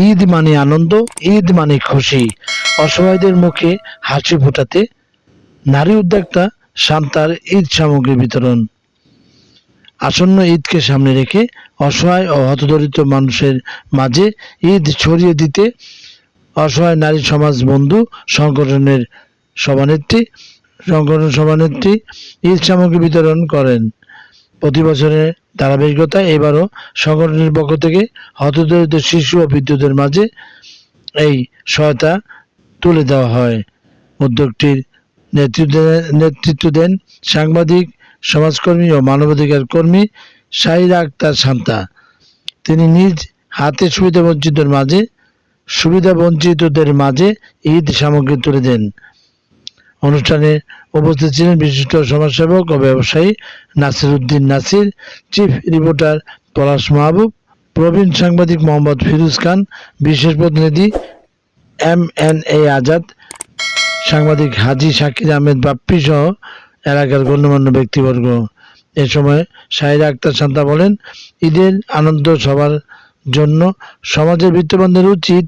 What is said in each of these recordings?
ঈদ মানে আনন্দ, ঈদ মানে খুশি। অসহায়দের মুখে হাসি ফোটাতে নারী উদ্যোক্তা শান্তার ঈদ সামগ্রী বিতরণ। আসন্ন ঈদকে সামনে রেখে অসহায় ও হতদরিদ্র মানুষের মাঝে ঈদ ছড়িয়ে দিতে অসহায় নারী সমাজ বন্ধু সংগঠনের সভানেত্রী ঈদ সামগ্রী বিতরণ করেন। প্রতি বছরের ধারাবাহিকতায় এবারও সংগঠনের পক্ষ থেকে হতদরিদ্র শিশু ও বৃদ্ধদের মাঝে এই সহায়তা তুলে দেওয়া হয়। উদ্যোগটির নেতৃত্ব দেন সাংবাদিক, সমাজকর্মী ও মানবাধিকার কর্মী শাহিরা আক্তার শান্তা। তিনি নিজ হাতে সুবিধাবঞ্চিতদের মাঝে ঈদ সামগ্রী তুলে দেন। অনুষ্ঠানে উপস্থিত ছিলেন বিশিষ্ট সমাজসেবক ও ব্যবসায়ী নাসির উদ্দিন নাসির, চিফ রিপোর্টার পলাশ মাহবুব, প্রবীণ সাংবাদিক মোহাম্মদ ফিরোজ খান, বিশেষ প্রতিনিধি MNA আজাদ, সাংবাদিক হাজী শাকির আহমেদ বাপ্পি সহ এলাকার গণ্যমান্য ব্যক্তিবর্গ। এ সময় শাহিরা আক্তার শান্তা বলেন, ঈদের আনন্দ সবার জন্য। সমাজের বিত্তবানদের উচিত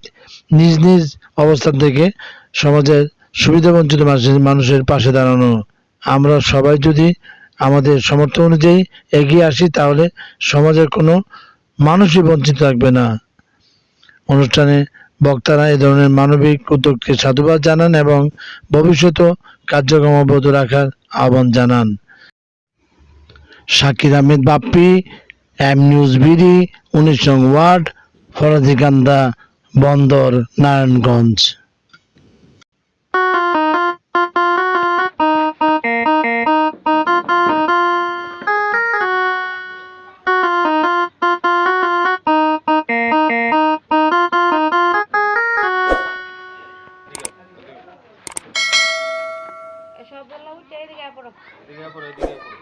নিজ নিজ অবস্থান থেকে সমাজের সুবিধাবঞ্চিত মানুষের পাশে দাঁড়ানো। আমরা সবাই যদি আমাদের সামর্থ্য অনুযায়ী এগিয়ে আসি তাহলে সমাজের কোনো মানুষই বঞ্চিত থাকবে না। অনুষ্ঠানে বক্তারা এ ধরনের মানবিক উদ্যোগকে সাধুবাদ জানান এবং ভবিষ্যতেও কার্যক্রম অব্যাহত রাখার আহ্বান জানান। Shakir Ahmed Bappi, M news BD, 19 নং ওয়ার্ড, ফরাদীকান্দা বন্দর, নারায়ণগঞ্জ। সব বললাম এদিকে পড়ো, এদিকে পড়ো, এদিকে পড়ো।